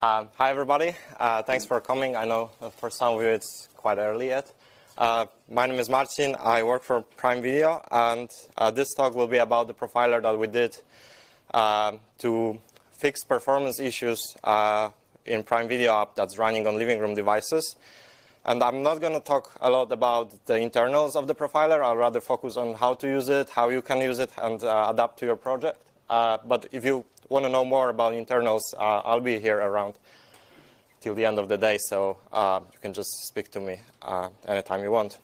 Hi, everybody. Thanks for coming. I know for some of you it's quite early yet. My name is Marcin. I work for Prime Video, and this talk will be about the profiler that we did to fix performance issues in Prime Video app that's running on living room devices. And I'm not going to talk a lot about the internals of the profiler. I'll rather focus on how to use it, how you can use it, and adapt to your project. But if you want to know more about internals, I'll be here around till the end of the day, so you can just speak to me anytime you want.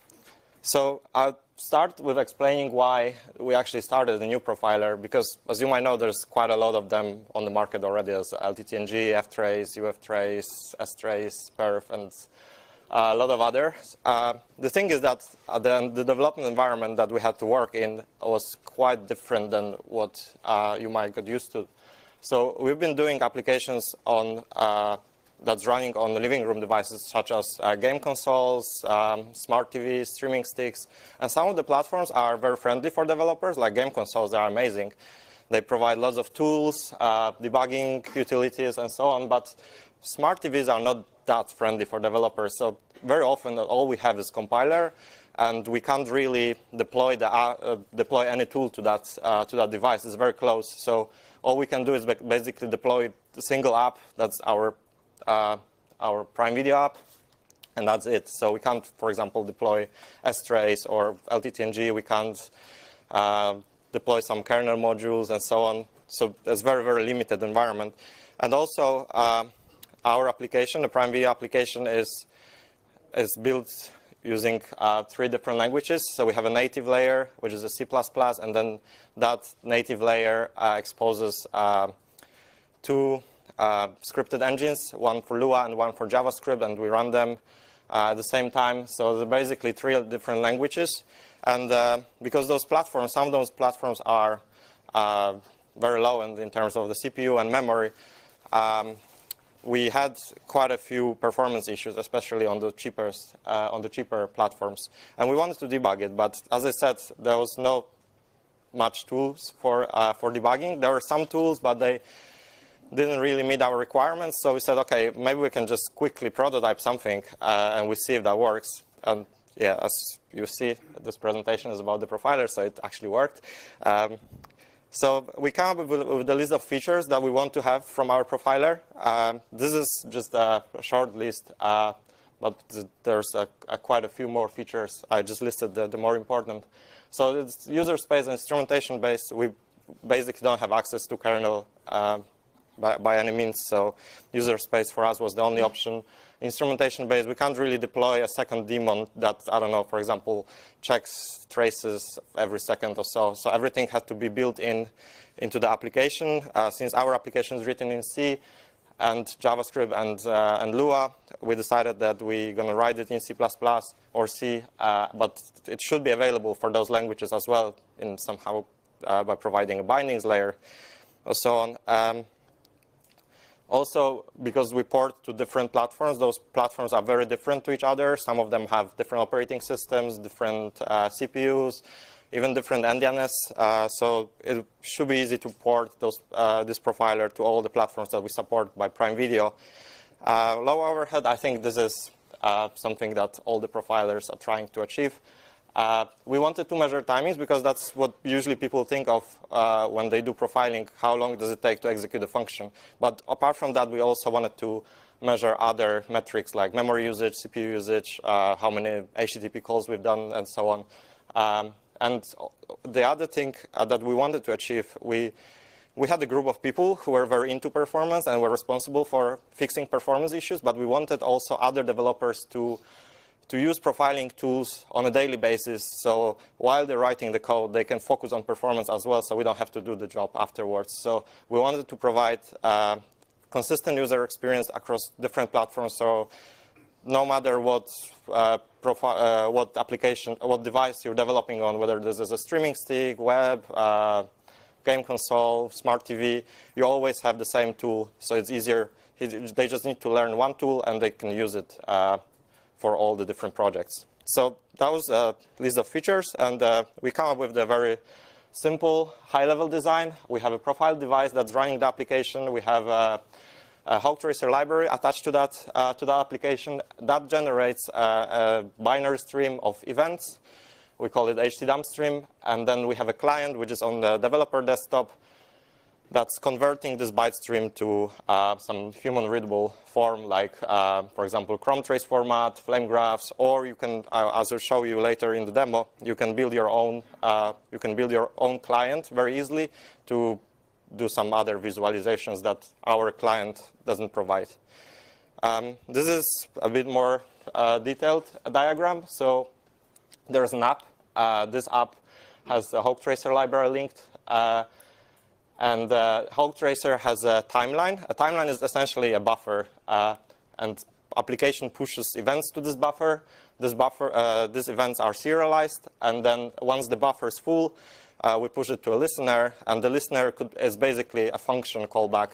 So I'll start with explaining why we actually started a new profiler, because as you might know, there's quite a lot of them on the market already, as LTTNG, FTrace, UFTrace, STrace, Perf, and a lot of others. The thing is that the development environment that we had to work in was quite different than what you might get used to. So we've been doing applications on that's running on the living room devices, such as game consoles, smart TVs, streaming sticks. And some of the platforms are very friendly for developers, like game consoles. They are amazing. They provide lots of tools, debugging utilities, and so on. But smart TVs are not that friendly for developers. So very often, all we have is compiler, and we can't really deploy any tool to that device. It's very close. So all we can do is basically deploy a single app. That's our Prime Video app, and that's it. So we can't, for example, deploy STrace or LTTNG. We can't deploy some kernel modules and so on. So it's very, very limited environment. And also, our application, the Prime Video application, is built using 3 different languages. So we have a native layer, which is a C++, and then that native layer exposes 2 scripted engines, one for Lua and one for JavaScript, and we run them at the same time. So they're basically 3 different languages. And because those platforms, some of those platforms are very low in terms of the CPU and memory, we had quite a few performance issues, especially on the cheaper platforms. And we wanted to debug it, but as I said, there was no much tools for debugging. There were some tools, but they didn't really meet our requirements. So we said, okay, maybe we can just quickly prototype something and we see if that works. And yeah, as you see, this presentation is about the profiler, so it actually worked. So we come up with a list of features that we want to have from our profiler. This is just a short list, but there's quite a few more features. I just listed the more important. So it's user space and instrumentation based. We basically don't have access to kernel by any means, so user space for us was the only option. Instrumentation based, we can't really deploy a second daemon that, I don't know, for example, checks traces every second or so. So everything had to be built into the application. Since our application is written in C and JavaScript and Lua, we decided that we're going to write it in C++ or C, but it should be available for those languages as well in somehow by providing a bindings layer or so on. Also, because we port to different platforms, those platforms are very different to each other. Some of them have different operating systems, different CPUs, even different NDNS. So it should be easy to port this profiler to all the platforms that we support by Prime Video. Low overhead, I think this is something that all the profilers are trying to achieve. We wanted to measure timings because that's what usually people think of when they do profiling. How long does it take to execute a function? But apart from that, we also wanted to measure other metrics like memory usage, CPU usage, how many HTTP calls we've done, and so on. And the other thing that we wanted to achieve, we had a group of people who were very into performance and were responsible for fixing performance issues, but we wanted also other developers to use profiling tools on a daily basis. So while they're writing the code, they can focus on performance as well, so we don't have to do the job afterwards. So we wanted to provide consistent user experience across different platforms. So no matter what application, what device you're developing on, whether this is a streaming stick, web, game console, smart TV, you always have the same tool. So it's easier. They just need to learn one tool and they can use it for all the different projects. So that was a list of features, and we come up with a very simple high-level design. We have a profile device that's running the application. We have HawkTracer library attached to that application that generates a binary stream of events. We call it htdump stream, and then we have a client which is on the developer desktop that's converting this byte stream to some human-readable form, like, for example, Chrome trace format, flame graphs, or you can, as I'll show you later in the demo, you can build your own client very easily to do some other visualizations that our client doesn't provide. This is a bit more detailed diagram. So there's an app. This app has the HawkTracer library linked. And HawkTracer has a timeline. A timeline is essentially a buffer, and application pushes events to this buffer. These events are serialized, and then once the buffer is full, we push it to a listener, and the listener is basically a function callback,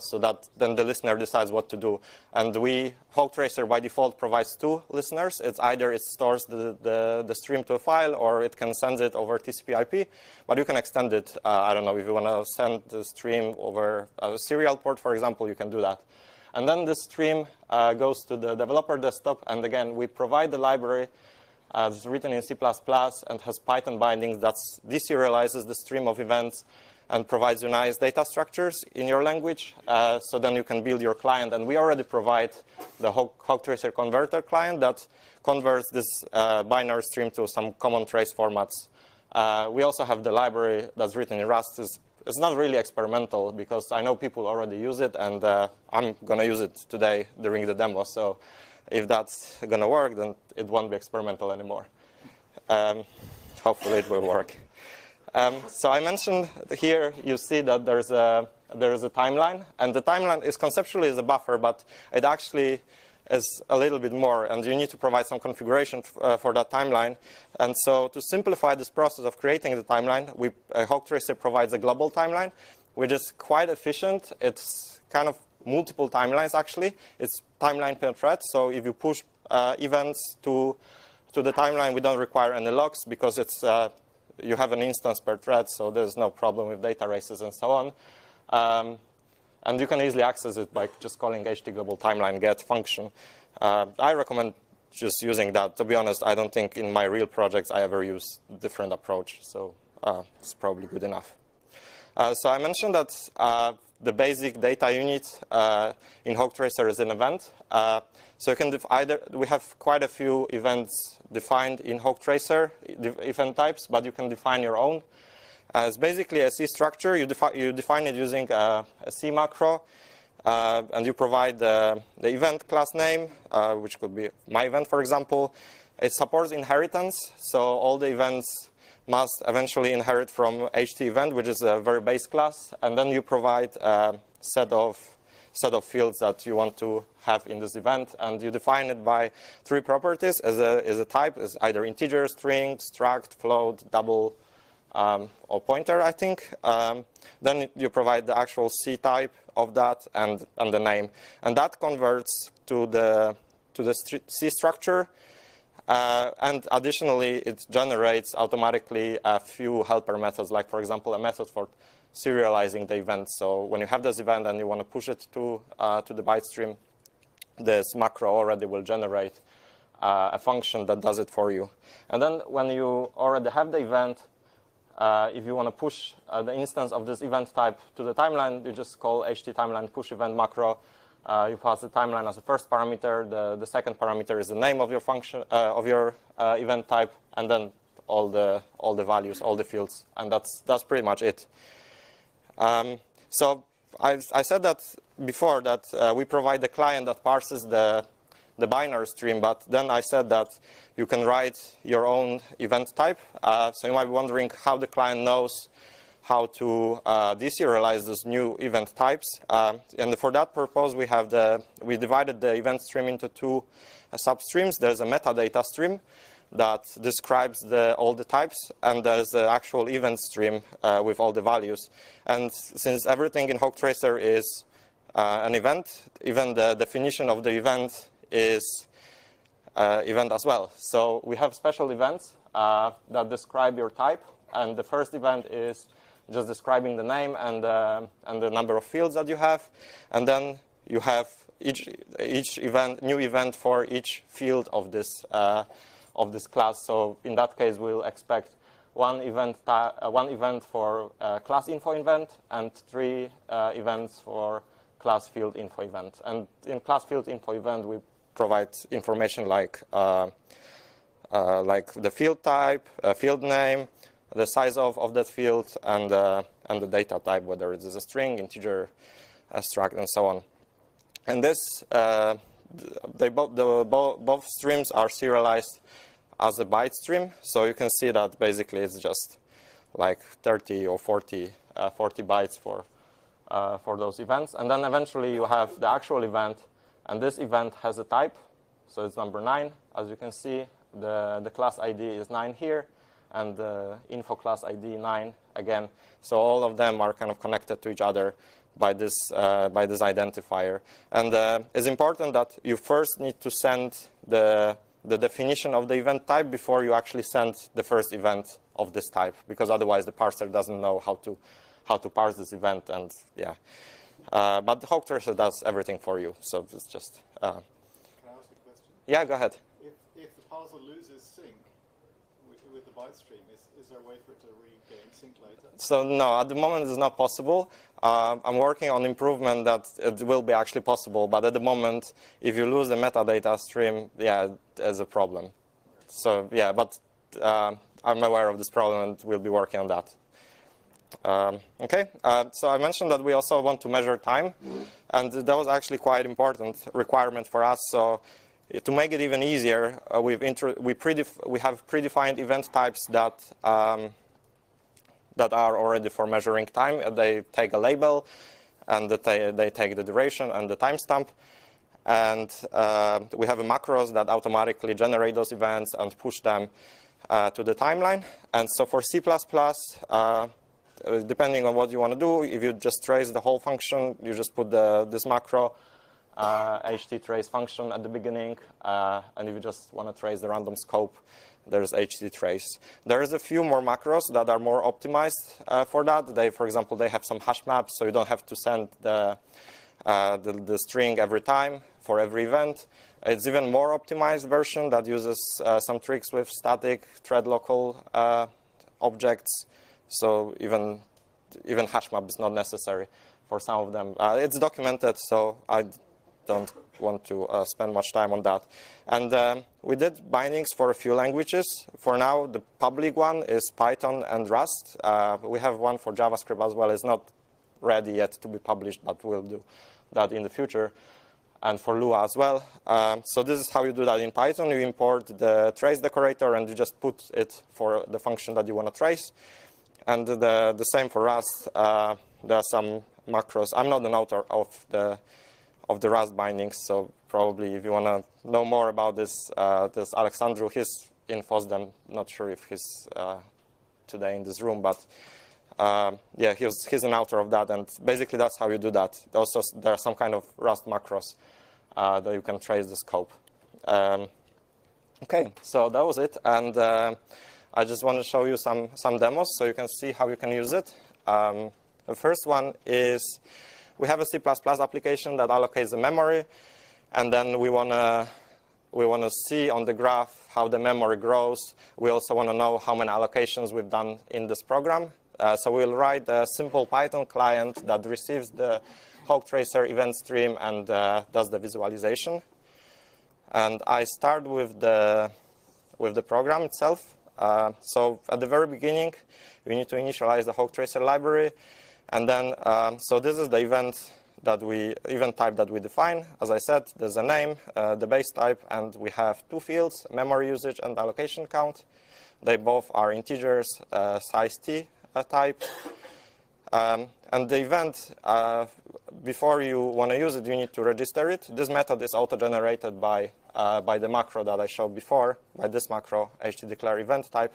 so that then the listener decides what to do. And HawkTracer by default provides two listeners. It's either it stores the stream to a file, or it can send it over TCP/IP. But you can extend it. I don't know, if you want to send the stream over a serial port, for example, you can do that. And then the stream goes to the developer desktop, and again, we provide the library. It's written in C++ and has Python bindings that deserializes the stream of events and provides you nice data structures in your language. So then you can build your client. And we already provide the HawkTracer converter client that converts this binary stream to some common trace formats. We also have the library that's written in Rust. It's not really experimental because I know people already use it, and I'm going to use it today during the demo. So if that's going to work, then it won't be experimental anymore. Hopefully it will work. So I mentioned here, you see that there is a timeline, and the timeline is conceptually is a buffer, but it actually is a little bit more, and you need to provide some configuration for that timeline. And so to simplify this process of creating the timeline, HawkTracer provides a global timeline, which is quite efficient. It's kind of multiple timelines, actually. It's timeline per thread, so if you push events to the timeline, we don't require any locks because it's you have an instance per thread, so there's no problem with data races and so on. And you can easily access it by just calling htGlobalTimelineGet function. I recommend just using that. To be honest, I don't think in my real projects I ever use a different approach, so it's probably good enough. So I mentioned that the basic data unit in HawkTracer is an event. So you can we have quite a few events defined in HawkTracer, event types, but you can define your own. It's basically a C structure. You define it using a C macro, and you provide the event class name, which could be my event, for example. It supports inheritance, so all the events must eventually inherit from HT event, which is a very base class, and then you provide a set of fields that you want to have in this event, and you define it by three properties as a type, as either integer, string, struct, float, double, or pointer, I think. Then you provide the actual C type of that and the name, and that converts to the C structure. And additionally, it generates automatically a few helper methods, like, for example, a method for serializing the event. So when you have this event and you want to push it to the byte stream, this macro already will generate a function that does it for you. And then when you already have the event, if you want to push the instance of this event type to the timeline, you just call htTimeline push event macro. You pass the timeline as the first parameter. The second parameter is the name of your function of your event type, and then all the values, all the fields, and that's pretty much it. So I said that before that we provide the client that parses the binary stream, but then I said that you can write your own event type. So you might be wondering how the client knows how to deserialize those new event types. And for that purpose, we divided the event stream into two substreams. There's a metadata stream that describes all the types, and there's the actual event stream with all the values. And since everything in HawkTracer is an event, even the definition of the event is event as well. So we have special events that describe your type, and the first event is just describing the name and the number of fields that you have. And then you have each new event for each field of this class. So in that case, we'll expect one event for class info event and 3 events for class field info event. And in class field info event, we provide information like the field type, field name, the size of that field, and the data type, whether it is a string, integer, struct, and so on. And this, both streams are serialized as a byte stream. So you can see that basically it's just like 30 or 40 bytes for those events. And then eventually you have the actual event, and this event has a type. So it's number 9. As you can see, the class ID is 9 here, and the info class ID 9 again. So all of them are kind of connected to each other by this identifier. And it's important that you first need to send the definition of the event type before you actually send the first event of this type, because otherwise the parser doesn't know how to parse this event. And yeah, but the HawkTracer does everything for you. So it's just. Can I ask a question? Yeah, go ahead. If the parser loses sync with the byte stream, is there a way for it to regain sync later? So no, at the moment it's not possible. I'm working on improvement that it will be actually possible, but at the moment, if you lose the metadata stream, yeah, there's a problem. So yeah, but I'm aware of this problem and we'll be working on that. Okay, so I mentioned that we also want to measure time, and that was actually quite important requirement for us. So to make it even easier, we have predefined event types that are already for measuring time. They take a label, and they take the duration and the timestamp. And we have a macros that automatically generate those events and push them to the timeline. And so for C++, depending on what you want to do, if you just trace the whole function, you just put this macro httrace function at the beginning. And if you just want to trace the random scope, there's httrace. There's a few more macros that are more optimized for that. For example, they have some hash maps, so you don't have to send the string every time for every event. It's even more optimized version that uses some tricks with static thread local objects. So even hash map is not necessary for some of them. It's documented, so I don't want to spend much time on that. And we did bindings for a few languages. For now, the public one is Python and Rust. We have one for JavaScript as well. It's not ready yet to be published, but we'll do that in the future. And for Lua as well. So this is how you do that in Python. You import the trace decorator, and you just put it for the function that you want to trace. And the same for Rust. There are some macros. I'm not an author of the Rust bindings, so probably if you want to know more about this, this Alexandru, he's in FOSDEM. Not sure if he's today in this room, but yeah, he's an author of that, and basically that's how you do that. Also, there are some kind of Rust macros that you can trace the scope. Okay, so that was it, and I just want to show you some demos so you can see how you can use it. The first one is we have a C++ application that allocates the memory, and then we want to see on the graph how the memory grows. We also want to know how many allocations we've done in this program. So we'll write a simple Python client that receives the HawkTracer event stream and does the visualization. And I start with the program itself. So at the very beginning, we need to initialize the HawkTracer library. And then, so this is the event type that we define. As I said, there's a name, the base type, and we have 2 fields, memory usage and allocation count. They both are integers, size t type. And the event, before you want to use it, you need to register it. This method is auto-generated by the macro that I showed before, by this macro, htdeclare event type.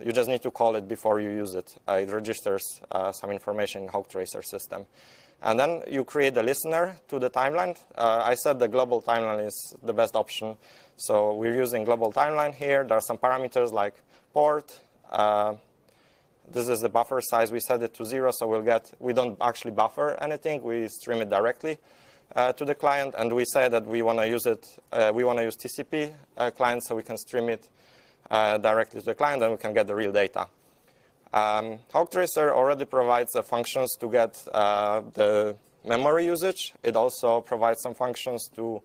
You just need to call it before you use it. It registers some information in HawkTracer system. And then you create a listener to the timeline. I said the global timeline is the best option. So we're using global timeline here. There are some parameters like port, This is the buffer size. We set it to 0, so we don't actually buffer anything. We stream it directly to the client, and we say that we want to use it. We want to use TCP client, so we can stream it directly to the client, and we can get the real data. HawkTracer already provides functions to get the memory usage. It also provides some functions to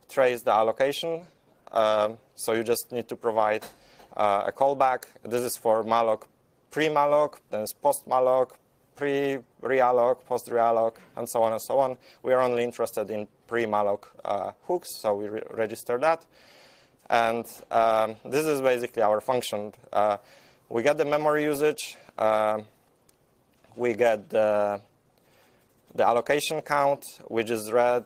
trace the allocation. So you just need to provide a callback. This is for malloc, pre-malloc, then it's post-malloc, pre-realloc, post-realloc, and so on and so on. We are only interested in pre-malloc hooks, so we register that. And this is basically our function. We get the memory usage. We get the allocation count, which is read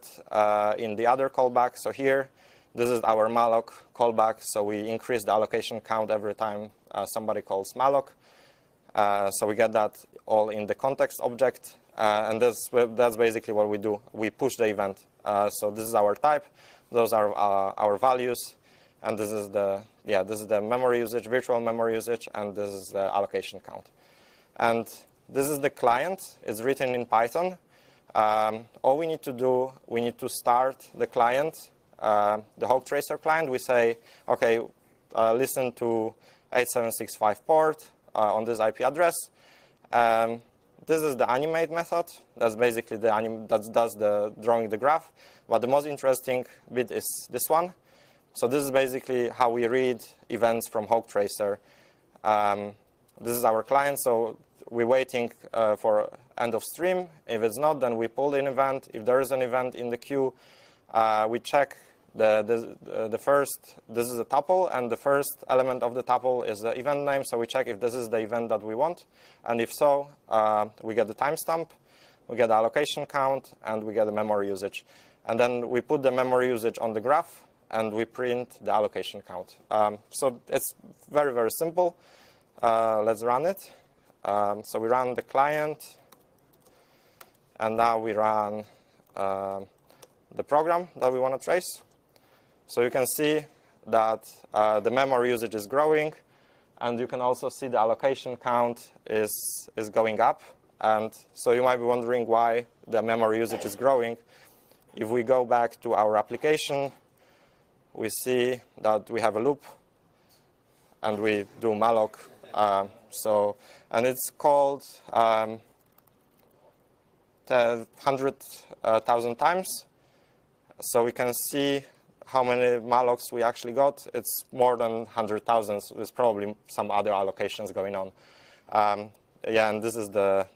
in the other callback. So here, this is our malloc callback. So we increase the allocation count every time somebody calls malloc. So we get that all in the context object. And that's basically what we do. We push the event. So this is our type. Those are our values. And this is the memory usage, virtual memory usage, and this is the allocation count. And this is the client. It's written in Python. All we need to do, we need to start the client, the HawkTracer client. We say, OK, listen to 8765 port on this IP address. This is the animate method. That's basically that does the drawing the graph. But the most interesting bit is this one. So this is basically how we read events from HawkTracer. This is our client, so we're waiting for end of stream. If it's not, then we pull an event. If there is an event in the queue, we check the first. This is a tuple, and the first element of the tuple is the event name. So we check if this is the event that we want, and if so, we get the timestamp, we get the allocation count, and we get the memory usage. And then we put the memory usage on the graph, and we print the allocation count. So it's very, very simple. Let's run it. So we run the client, and now we run the program that we want to trace. So you can see that the memory usage is growing, and you can also see the allocation count is going up. And so you might be wondering why the memory usage is growing. If we go back to our application, we see that we have a loop, and we do malloc. And it's called 100,000 times. So we can see how many mallocs we actually got. It's more than 100,000. So there's probably some other allocations going on. And this is the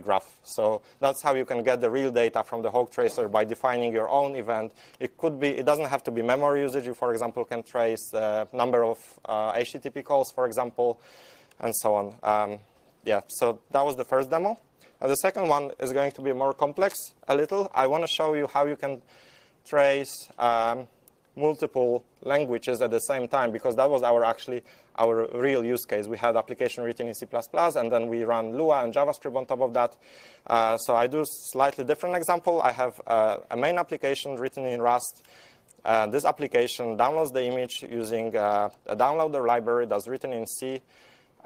graph. So that's how you can get the real data from the HawkTracer by defining your own event. It doesn't have to be memory usage. You, for example, can trace the number of HTTP calls, for example, and so on. So that was the first demo. The second one is going to be more complex a little. I want to show you how you can trace multiple languages at the same time, because that was our real use case. We had application written in C++, and then we run Lua and JavaScript on top of that. So I do a slightly different example. I have a main application written in Rust. This application downloads the image using a downloader library that's written in C.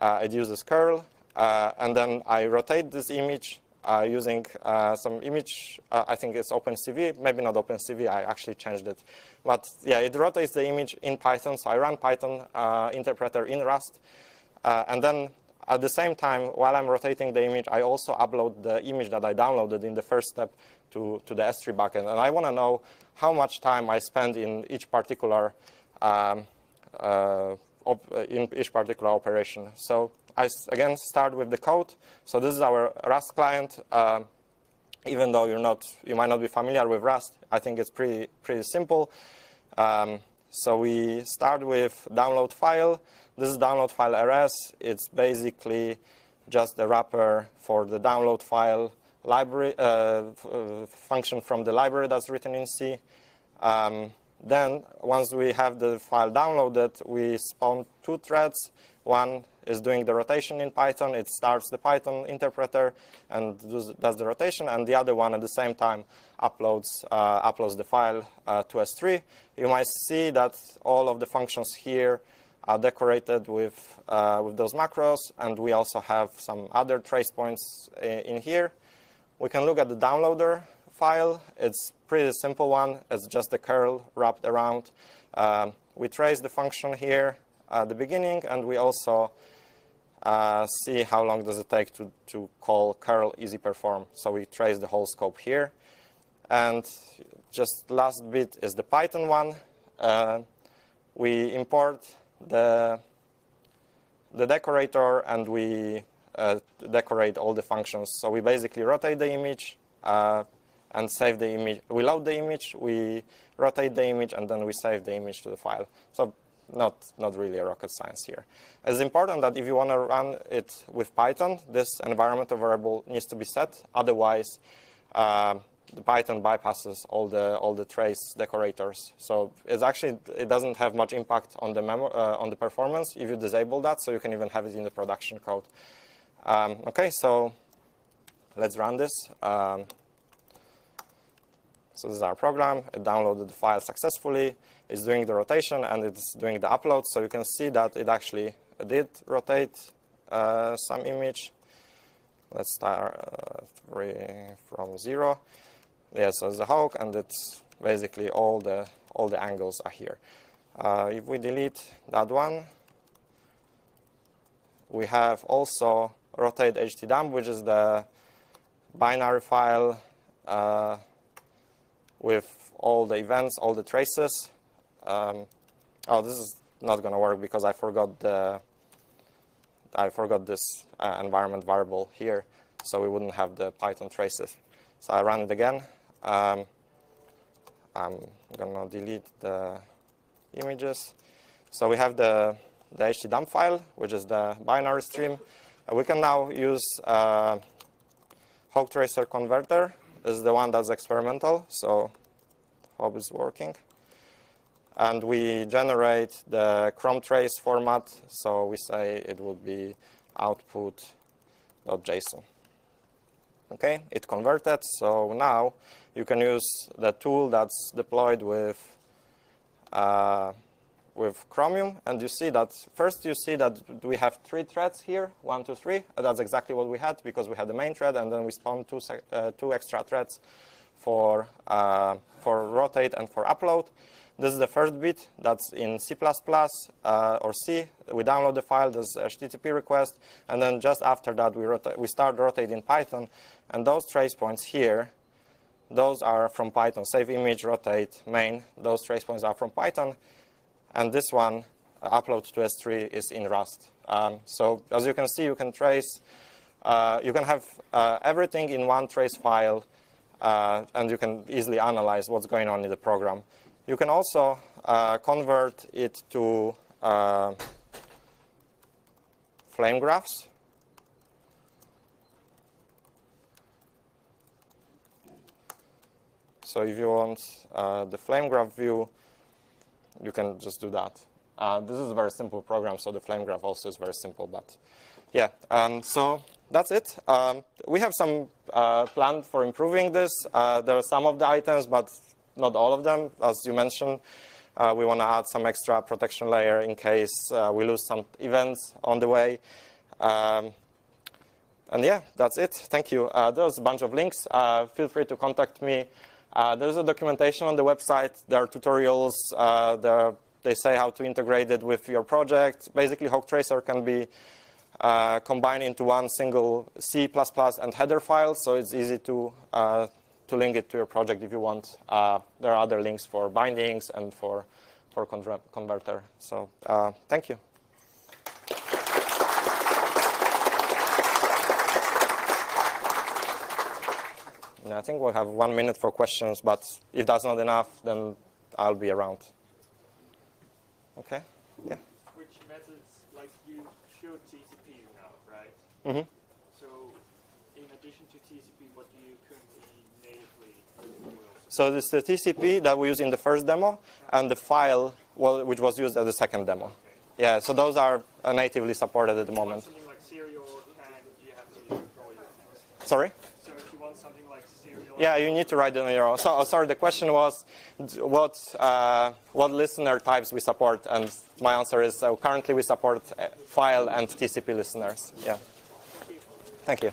It uses curl. And then I rotate this image using some image. I think it's OpenCV. Maybe not OpenCV. I actually changed it. But yeah, it rotates the image in Python. So I run Python interpreter in Rust. And then at the same time, while I'm rotating the image, I also upload the image that I downloaded in the first step to the S3 backend. And I want to know how much time I spend in each particular operation. So I, again, start with the code. So this is our Rust client. Even though you might not be familiar with Rust, I think it's pretty simple. So we start with download file. This is download file rs. It's basically just the wrapper for the download file library function from the library that's written in C. Then once we have the file downloaded, we spawn two threads. One is doing the rotation in Python. It starts the Python interpreter and does the rotation. And the other one at the same time uploads the file to S3. You might see that all of the functions here decorated with those macros, and we also have some other trace points in here. We can look at the downloader file. It's a pretty simple one. It's just the curl wrapped around. We trace the function here at the beginning, and we also see how long does it take to call curl easy perform. So we trace the whole scope here. And just last bit is the Python one. We import the decorator, and we decorate all the functions. So we basically rotate the image and save the image. We load the image, we rotate the image, and then we save the image to the file. So not really a rocket science here. It's important that if you want to run it with Python, this environmental variable needs to be set. Otherwise, the Python bypasses all the trace decorators. So it doesn't have much impact on the performance if you disable that. So you can even have it in the production code. Okay, so let's run this. So this is our program. It downloaded the file successfully. It's doing the rotation, and it's doing the upload. So you can see that it actually did rotate some image. Let's start from 0. Yeah, so it's a Hawk, and it's basically all the angles are here. If we delete that one, we have also rotate htdump, which is the binary file with all the events, all the traces. Oh, this is not going to work because I forgot this environment variable here, so we wouldn't have the Python traces. So I run it again. I'm going to delete the images. So we have the htdump file, which is the binary stream. We can now use HawkTracer converter. This is the one that's experimental, so hope it's working. And we generate the Chrome trace format, so we say it would be output.json. Okay, it converted, so now you can use the tool that's deployed with Chromium, and you see that first we have 3 threads here, 1, 2, 3. That's exactly what we had because we had the main thread, and then we spawned 2 extra threads for rotate and for upload. This is the first bit that's in C++ or C. We download the file, there's HTTP request, and then just after that we start rotating Python, and those trace points here, those are from Python. Save image, rotate, main. Those trace points are from Python. And this one, upload to S3, is in Rust. So as you can see, you can trace, you can have everything in one trace file, and you can easily analyze what's going on in the program. You can also convert it to flame graphs. So if you want the flame graph view, you can just do that. This is a very simple program, so the flame graph also is very simple. But yeah, so that's it. We have some plan for improving this. There are some of the items, but not all of them. As you mentioned, we want to add some extra protection layer in case we lose some events on the way. And yeah, that's it. Thank you. There's a bunch of links. Feel free to contact me. There's a documentation on the website. There are tutorials. They say how to integrate it with your project. Basically, HawkTracer can be combined into one single C++ and header file, so it's easy to link it to your project if you want. There are other links for bindings and for converter. So thank you. And I think we'll have 1 minute for questions, but if that's not enough, then I'll be around. Okay? Yeah. Which methods, like you showed TCP now, right? Mm-hmm. So in addition to TCP, what do you currently natively do? So this is the TCP that we use in the first demo, and the file, which was used as the second demo. Okay. Yeah, so those are natively supported at the moment. Something like serial, and you have to deploy it. Sorry? So if you want something like serial Yeah, you need to write it on your own. So, sorry, the question was what listener types we support, and my answer is currently we support file and TCP listeners. Yeah. Thank you.